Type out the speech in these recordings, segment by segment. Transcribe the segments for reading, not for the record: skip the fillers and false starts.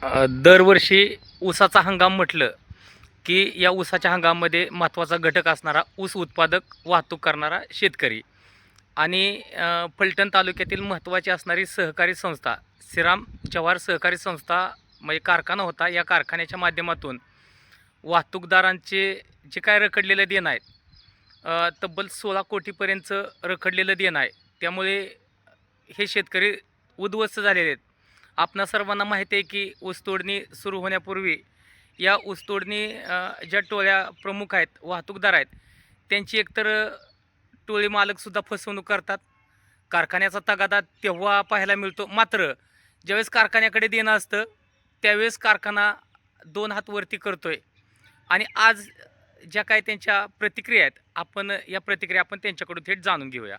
दरवर्षी ऊसाचा हंगाम म्हटलं की या ऊसाच्या हंगामामध्ये महत्त्वाचा घटक असणारा ऊस उत्पादक वाहतूक करणारा शेतकरी आणि फलटण तालुक्यातील महत्त्वाची असणारी सहकारी संस्था श्रीराम जवाहर सहकारी संस्था म्हणजे कारखाना होता. या कारखान्याच्या माध्यमातून वाहतूकदारांचे जे काय रखडलेलं देणं आहे, तब्बल 16 कोटीपर्यंतचं रखडलेलं देणं आहे. त्यामुळे हे शेतकरी उद्ध्वस्त झालेले आहेत. आपणा सर्वांना माहिती आहे की ऊसतोडणी सुरू होण्यापूर्वी या ऊसतोडणी ज्या टोळ्या प्रमुख आहेत, वाहतूकदार आहेत, त्यांची एकतर टोळी मालकसुद्धा फसवणूक करतात. कारखान्याचा तगादा तेव्हा पाहायला मिळतो. मात्र ज्यावेळेस कारखान्याकडे देणं असतं त्यावेळेस कारखाना दोन हात वरती करतोय. आणि आज ज्या काही त्यांच्या प्रतिक्रिया आहेत, या प्रतिक्रिया आपण त्यांच्याकडून थेट जाणून घेऊया.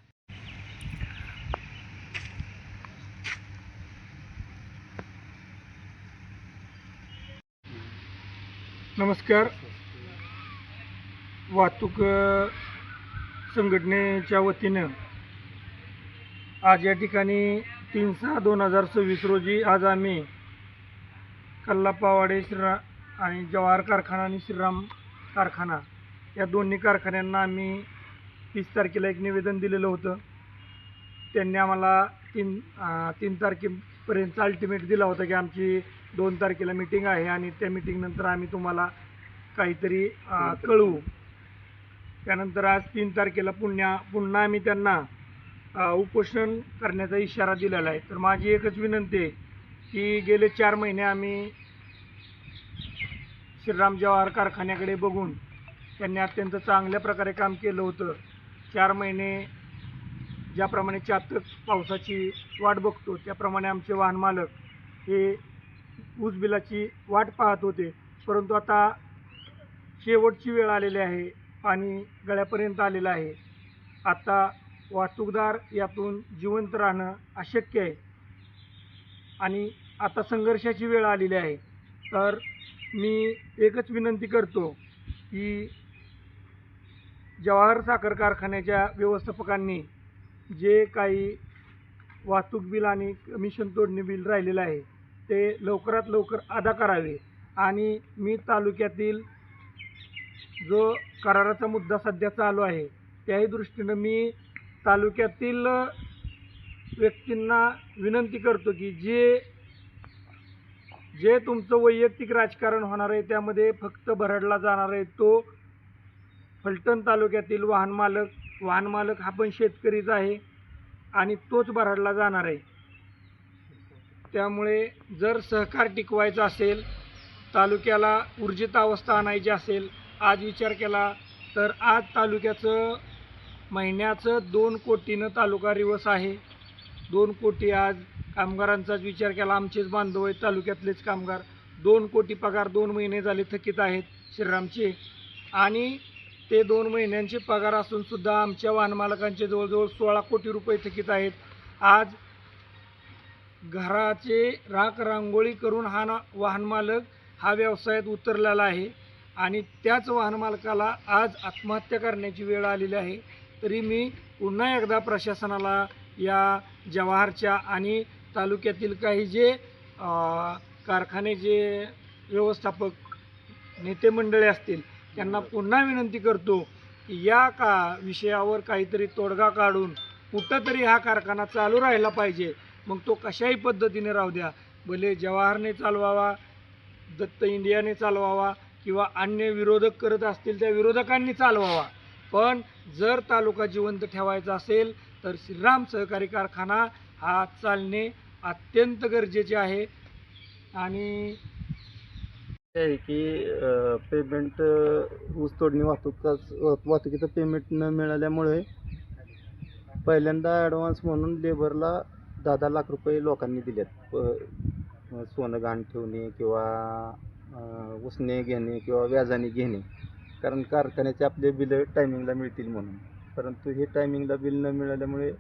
नमस्कार. वाहतूक संघटनेच्या वतीनं आज या ठिकाणी 3/6/2026 रोजी आज आम्ही कल्लापावाडे आणि जवाहर कारखाना आणि श्रीराम कारखाना या दोन्ही कारखान्यांना आम्ही 30 तारखेला एक निवेदन दिलेलं होतं. त्यांनी आम्हाला 3 तारखेपर्यंत अल्टिमेट दिला होता की आमची 2 तारखेला मीटिंग आहे आणि त्या मीटिंगनंतर आम्ही तुम्हाला काहीतरी कळवू. त्यानंतर आज 3 तारखेला पुन्हा आम्ही त्यांना उपोषण करण्याचा इशारा दिलेला आहे. तर माझी एकच विनंती आहे की गेले 4 महिने आम्ही श्रीराम जवाहर कारखान्याकडे बघून त्यांनी अत्यंत चांगल्या प्रकारे काम केलं होतं. 4 महिने ज्याप्रमाणे चातक पावसाची वाट बघतो त्याप्रमाणे आमचे वाहन मालक हे ऊस बिलाची वाट पाहत होते. परंतु आता शेवटची वेळ आलेली आहे, पाणी गळ्यापर्यंत आलेलं आहे. आता वाहतूकदार यातून जिवंत राहणं अशक्य आहे आणि आता संघर्षाची वेळ आलेली आहे. तर मी एकच विनंती करतो की जवाहर साखर कारखान्याच्या व्यवस्थापकांनी जे काही वाहतूक बिल आणि कमिशन तोडणी बिल राहिलेलं आहे ते लवकरात लवकर अदा करावे. आणि मी तालुक्यातील जो कराराचा मुद्दा सध्या चालू आहे त्याही दृष्टीनं मी तालुक्यातील व्यक्तींना विनंती करतो की जे तुमचं वैयक्तिक राजकारण होणार आहे त्यामध्ये फक्त भरडला जाणार आहे तो फलटण तालुक्यातील वाहन मालक हा पण शेतकरीच आहे आणि तोच भरडला जाणार आहे. त्यामुळे जर सहकार टिकवायचा असेल, तालुक्याला ऊर्जित अवस्था आणायची असेल, आज विचार केला तर आज तालुक्याचं महिन्याचं 2 कोटीनं तालुका रिवर्स आहे. 2 कोटी आज कामगारांचाच विचार केला, आमचेच बांधव आहेत तालुक्यातलेच कामगार. 2 कोटी पगार 2 महिने झाले थकीत आहेत श्रीरामचे आणि ते 2 महिन्यांचे पगार असूनसुद्धा आमच्या वाहन मालकांचे जवळजवळ 16 कोटी रुपये थकीत आहेत. आज घराचे राख रांगोळी करून वाहन मालक हा व्यवसायात उतरलेला आहे आणि त्याच वाहन मालकाला आज आत्महत्या करण्याची वेळ आलेली आहे. तरी मी पुन्हा एकदा प्रशासनाला या जवाहरच्या आणि तालुक्यातील काही जे कारखान्याचे व्यवस्थापक नेते मंडळी असतील त्यांना पुन्हा विनंती करतो की या विषयावर काहीतरी तोडगा काढून कुठंतरी हा कारखाना चालू राहिला पाहिजे. मग तो कशाही पद्धतीने राहू द्या, भले जवाहरने चालवावा, दत्त इंडियाने चालवावा किंवा अन्य विरोधक करत असतील त्या विरोधकांनी चालवावा. पण जर तालुका जिवंत ठेवायचा असेल तर श्रीराम सहकारी कारखाना हा चालणे अत्यंत गरजेचे आहे. आणि आहे की पेमेंट ऊस तोडणी वाहतुकीचं पेमेंट न मिळाल्यामुळे पहिल्यांदा ॲडव्हान्स म्हणून लेबरला 10-10 लाख रुपये लोकांनी दिलेत. सोनं गहाण ठेवणे किंवा उसने घेणे किंवा व्याजाने घेणे, कारण कारखान्याचे आपले बिलं टायमिंगला मिळतील म्हणून. परंतु हे टायमिंगला बिल न मिळाल्यामुळे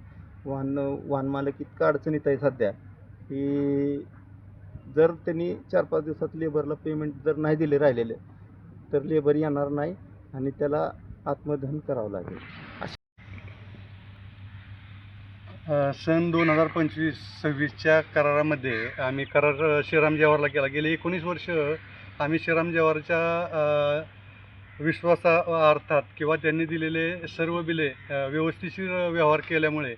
वाहन मालक इतका अडचणीत आहे सध्या की जर त्यांनी 4-5 दिवसात लेबरला पेमेंट जर नाही दिले राहिलेले तर लेबर येणार नाही आणि त्याला आत्मदहन करावं लागेल. सन 2025-26च्या करारामध्ये आम्ही करार श्रीराम जवाहरला केला. गेले 19 वर्ष आम्ही श्रीराम जवाहरच्या विश्वासार्थात किंवा त्यांनी दिलेले सर्व बिले व्यवस्थिशीर व्यवहार केल्यामुळे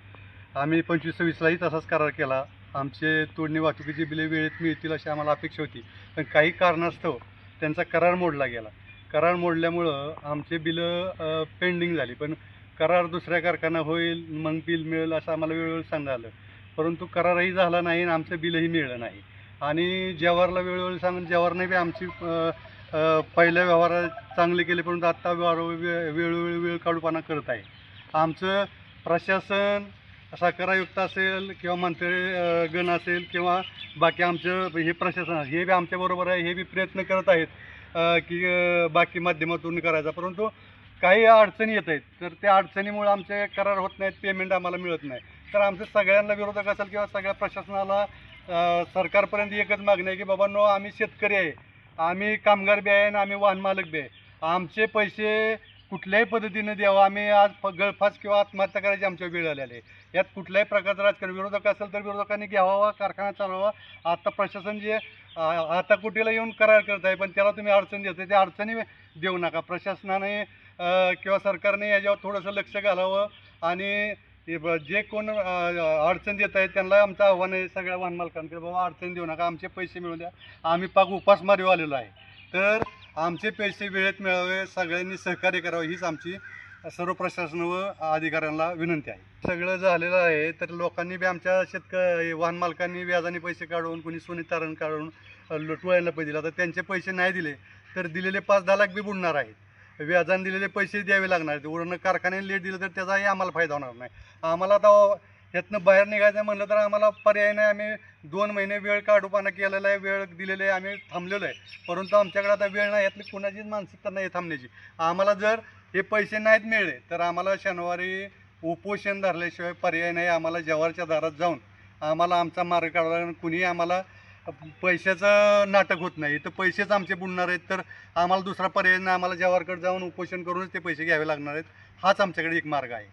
आम्ही 25-26लाही तसाच करार केला. आमचे तोडणी वाहतुकीची बिले वेळेत मिळतील अशी आम्हाला अपेक्षा होती, पण काही कारणास्तव त्यांचा करार मोडला गेला. करार मोडल्यामुळं आमचे बिलं पेंडिंग झाली. पण करार दुसऱ्या कारखाना होईल, मग बिल मिळेल असं आम्हाला वेळोवेळी सांगण्यात आलं, परंतु करारही झाला नाही आणि आमचं बिलही मिळलं नाही. आणि जवाहरला वेळोवेळी सांगून जवाहरने बी आमची पहिल्या व्यवहार चांगले केले, परंतु आत्ता वेळोवेळी वेळ काढूपणा करत आहे. आमचं प्रशासन साखर असेल किंवा मंत्री गण असेल किंवा बाकी आमचं हे प्रशासन हे बी आमच्याबरोबर आहे. हे बी प्रयत्न करत आहेत की बाकी माध्यमातून करायचा, परंतु काही अडचणी येत आहेत. तर त्या अडचणीमुळे आमचे करार होत नाहीत, पेमेंट आम्हाला मिळत नाही. तर आमचं सगळ्यांना विरोधक असेल किंवा सगळ्या प्रशासनाला सरकारपर्यंत एकच मागणी आहे की बाबांनो, आम्ही शेतकरी आहे, आम्ही कामगार बी आहे आणि आम्ही वाहन मालक बी आहे. आमचे पैसे कुठल्याही पद्धतीने द्यावं. आम्ही आज गळफास किंवा आत्महत्या करायची आमच्या वेळ आलेली आहे. यात कुठल्याही प्रकारचं राजकारण, विरोधक असेल तर विरोधकांनी घ्यावा, कारखाना चालवावा. आता प्रशासन जे आता कुठेला येऊन करार करत आहे, पण त्याला तुम्ही अडचण देताय, त्या अडचणी देऊ नका. प्रशासनाने किंवा सरकारने याच्यावर थोडंसं लक्ष घालावं आणि जे कोण अडचण देत आहेत त्यांना आमचं आव्हान आहे सगळ्या वाहन मालकांकडे, बाबा अडचण देऊ नका, आमचे पैसे मिळू द्या. आम्ही पाक उपासमारीवर आलेलो आहे, तर आमचे पैसे वेळेत मिळावे, सगळ्यांनी सहकार्य करावं हीच आमची सर्व प्रशासन व अधिकाऱ्यांना विनंती आहे. सगळं झालेलं आहे, तर लोकांनी बी आमच्या वाहन मालकांनी व्याजाने पैसे काढून, कोणी सोने तारण काढून लुटवायला पैसे दिला, तर त्यांचे पैसे नाही दिले तर दिलेले 5-10 लाख बी बुडणार आहेत. व्याजाने दिलेले पैसे द्यावे लागणार आहेत. वरून कारखान्याने लेट दिलं तर त्याचाही आम्हाला फायदा होणार नाही. आम्हाला आता ह्यातनं बाहेर निघायचं म्हणलं तर आम्हाला पर्याय नाही. आम्ही 2 महिने वेळ काढूपाना केलेला आहे, वेळ दिलेले आहे, आम्ही थांबलेलो आहे, परंतु आमच्याकडे आता वेळ नाही. यातली कोणाचीच मानसिकता नाही थांबण्याची. आम्हाला जर हे पैसे नाहीत मिळले तर आम्हाला शनिवारी उपोषण धरल्याशिवाय पर्याय नाही. आम्हाला जवाहरच्या दारात जाऊन आम्हाला आमचा मार्ग काढावा लागेल. कुणीही आम्हाला पैशाचं नाटक होत नाही, तर पैसेच आमचे बुडणार आहेत, तर आम्हाला दुसरा पर्याय नाही. आम्हाला जवाहरकडे जाऊन उपोषण करूनच ते पैसे घ्यावे लागणार आहेत. हाच आमच्याकडे एक मार्ग आहे.